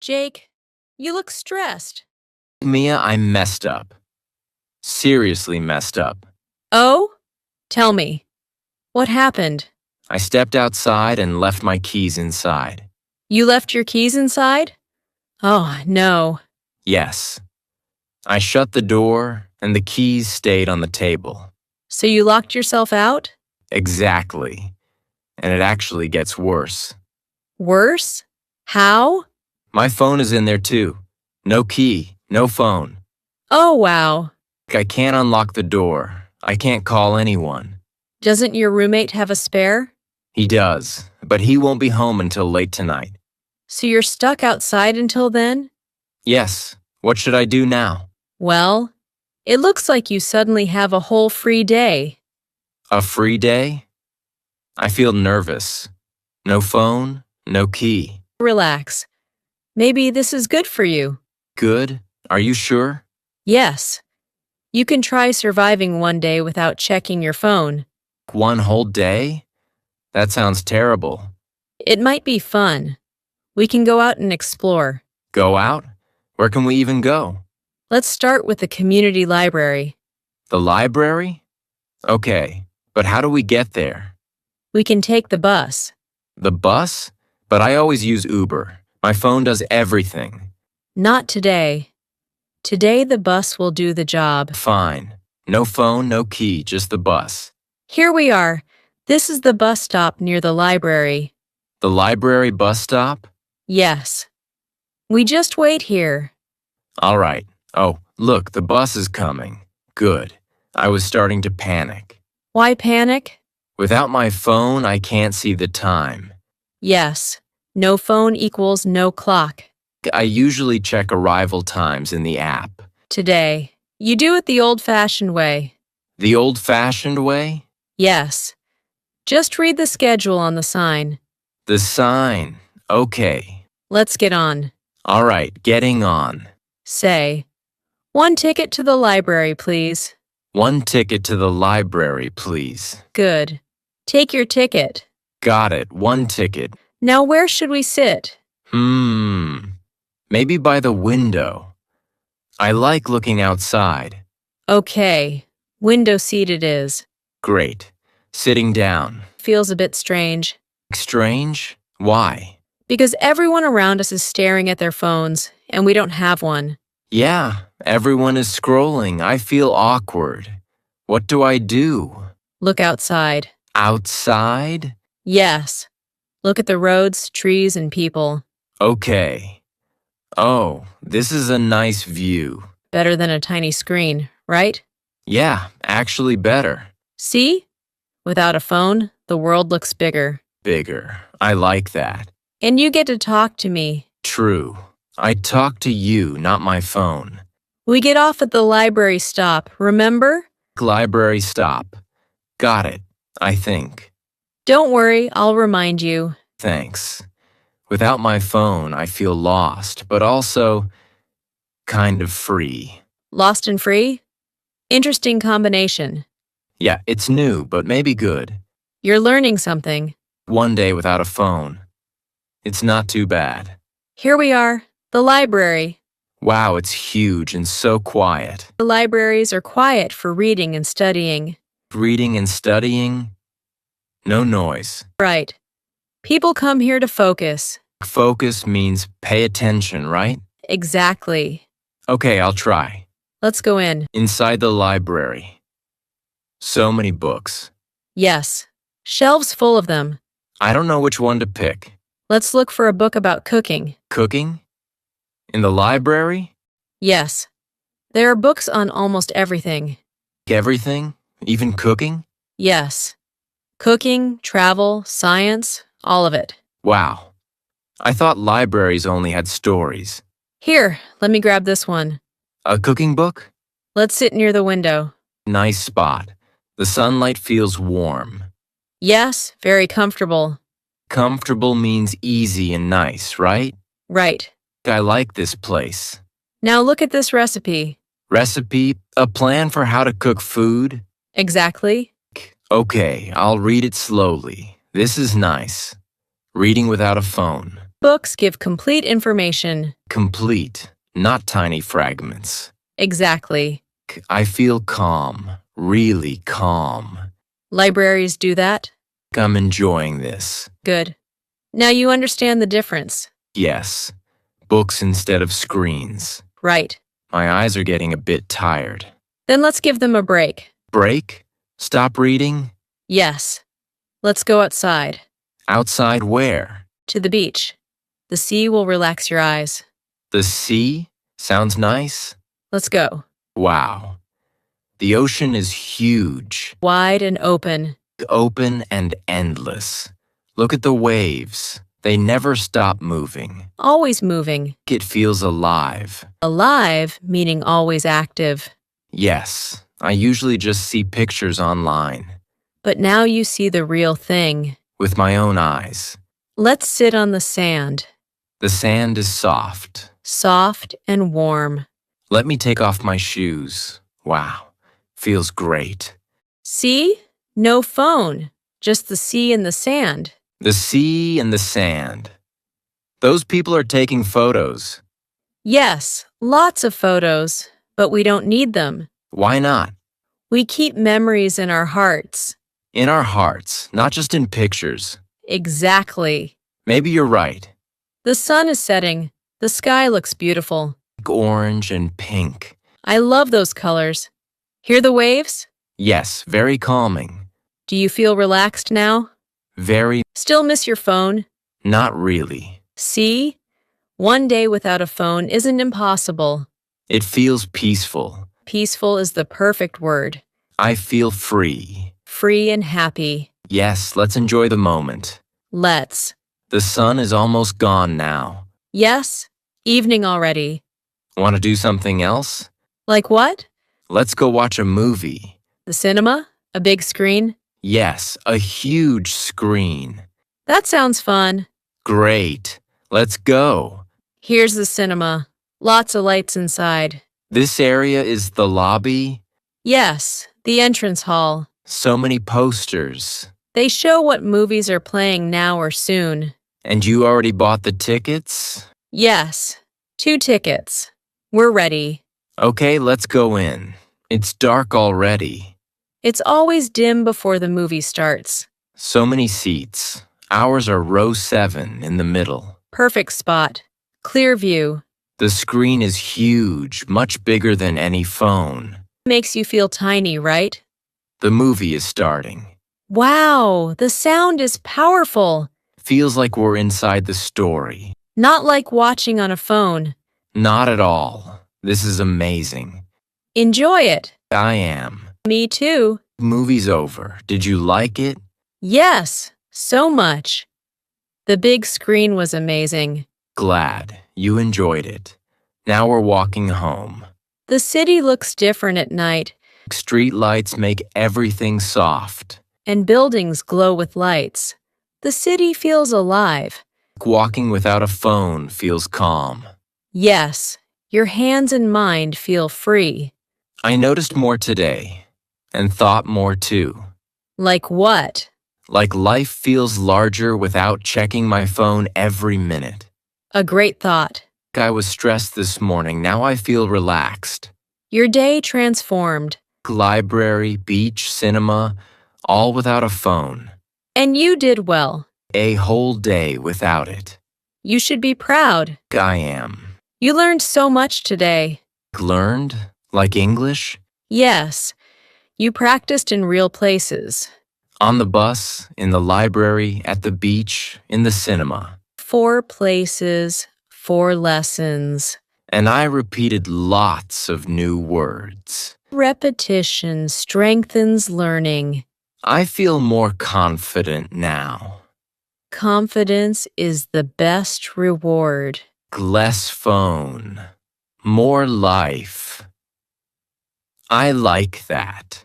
Jake, you look stressed. Mia, I messed up. Seriously messed up. Oh? Tell me. What happened? I stepped outside and left my keys inside. You left your keys inside? Oh, no. Yes. I shut the door and the keys stayed on the table. So you locked yourself out? Exactly. And it actually gets worse. Worse? How? My phone is in there too. No key, no phone. Oh, wow. I can't unlock the door. I can't call anyone. Doesn't your roommate have a spare? He does, but he won't be home until late tonight. So you're stuck outside until then? Yes. What should I do now? Well, it looks like you suddenly have a whole free day. A free day? I feel nervous. No phone, no key. Relax. Maybe this is good for you. Good? Are you sure? Yes. You can try surviving one day without checking your phone. One whole day? That sounds terrible. It might be fun. We can go out and explore. Go out? Where can we even go? Let's start with the community library. The library? Okay, but how do we get there? We can take the bus. The bus? But I always use Uber. My phone does everything. Not today. Today the bus will do the job. Fine. No phone, no key, just the bus. Here we are. This is the bus stop near the library. The library bus stop? Yes. We just wait here. All right. Oh, look, the bus is coming. Good. I was starting to panic. Why panic? Without my phone, I can't see the time. Yes. No phone equals no clock. I usually check arrival times in the app. Today, you do it the old-fashioned way. The old-fashioned way? Yes. Just read the schedule on the sign. The sign. Okay. Let's get on. All right, getting on. Say, 1 ticket to the library, please. 1 ticket to the library, please. Good. Take your ticket. Got it, 1 ticket. Now where should we sit? Maybe by the window. I like looking outside. Okay. Window seat it is. Great. Sitting down. Feels a bit strange. Strange? Why? Because everyone around us is staring at their phones, and we don't have one. Yeah, everyone is scrolling. I feel awkward. What do I do? Look outside. Outside? Yes. Look at the roads, trees, and people. Okay. Oh, this is a nice view. Better than a tiny screen, right? Yeah, actually better. See? Without a phone, the world looks bigger. Bigger. I like that. And you get to talk to me. True. I talk to you, not my phone. We get off at the library stop, remember? Library stop. Got it, I think. Don't worry, I'll remind you. Thanks. Without my phone, I feel lost, but also kind of free. Lost and free? Interesting combination. Yeah, it's new, but maybe good. You're learning something. One day without a phone. It's not too bad. Here we are, the library. Wow, it's huge and so quiet. The libraries are quiet for reading and studying. Reading and studying? No noise. Right. People come here to focus. Focus means pay attention, right? Exactly. Okay, I'll try. Let's go in. Inside the library. So many books. Yes. Shelves full of them. I don't know which one to pick. Let's look for a book about cooking. Cooking? In the library? Yes. There are books on almost everything. Everything? Even cooking? Yes. Cooking, travel, science, all of it. Wow. I thought libraries only had stories. Here, let me grab this one. A cooking book? Let's sit near the window. Nice spot. The sunlight feels warm. Yes, very comfortable. Comfortable means easy and nice, right? Right. I like this place. Now look at this recipe. Recipe? A plan for how to cook food? Exactly. Okay, I'll read it slowly. This is nice. Reading without a phone. Books give complete information. Complete, not tiny fragments. Exactly. I feel calm, really calm. Libraries do that? I'm enjoying this. Good. Now you understand the difference. Yes, books instead of screens. Right. My eyes are getting a bit tired. Then let's give them a break. Break? Stop reading? Yes. Let's go outside. Outside where? To the beach. The sea will relax your eyes. The sea? Sounds nice. Let's go. Wow. The ocean is huge, Wide and open. open and endless. Look at the waves. They never stop moving. Always moving. It feels alive. Alive, meaning always active. Yes, I usually just see pictures online But now you see the real thing. with my own eyes. Let's sit on the sand. The sand is soft. Soft and warm. Let me take off my shoes. Wow, feels great. See? No phone. Just the sea and the sand. The sea and the sand. Those people are taking photos. Yes, lots of photos, but we don't need them. Why not? We keep memories in our hearts. In our hearts, not just in pictures. Exactly. Maybe you're right. The sun is setting. The sky looks beautiful. Orange and pink. I love those colors. Hear the waves? Yes, very calming. Do you feel relaxed now? Very, Still miss your phone? not really. See? One day without a phone isn't impossible. It feels peaceful. Peaceful is the perfect word. I feel free. Free and happy. Yes, let's enjoy the moment. Let's. The sun is almost gone now. Yes? Evening already. Want to do something else? Like what? Let's go watch a movie. The cinema? A big screen? Yes, a huge screen. That sounds fun. Great. Let's go. Here's the cinema. Lots of lights inside. This area is the lobby. Yes, the entrance hall. So many posters. They show what movies are playing now or soon. And you already bought the tickets? Yes, 2 tickets. We're ready. Okay, let's go in. It's dark already. It's always dim before the movie starts. So many seats. Ours are row 7 in the middle. Perfect spot. Clear view. The screen is huge, much bigger than any phone. Makes you feel tiny, right? The movie is starting. Wow, the sound is powerful. Feels like we're inside the story. Not like watching on a phone. Not at all. This is amazing. Enjoy it. I am. Me too. Movie's over. Did you like it? Yes, so much. The big screen was amazing. Glad you enjoyed it. Now we're walking home. The city looks different at night, Street lights make everything soft. and buildings glow with lights. The city feels alive. Walking without a phone feels calm. Yes, your hands and mind feel free. I noticed more today, and thought more too. Like what? Like life feels larger without checking my phone every minute. A great thought. I was stressed this morning, now I feel relaxed. Your day transformed. Library, beach, cinema, all without a phone. And you did well. A whole day without it. You should be proud. I am. You learned so much today. Learned? Like English? Yes, you practiced in real places. On the bus, in the library, at the beach, in the cinema. 4 places, 4 lessons. And I repeated lots of new words. Repetition strengthens learning. I feel more confident now. Confidence is the best reward. Less phone. More life. I like that.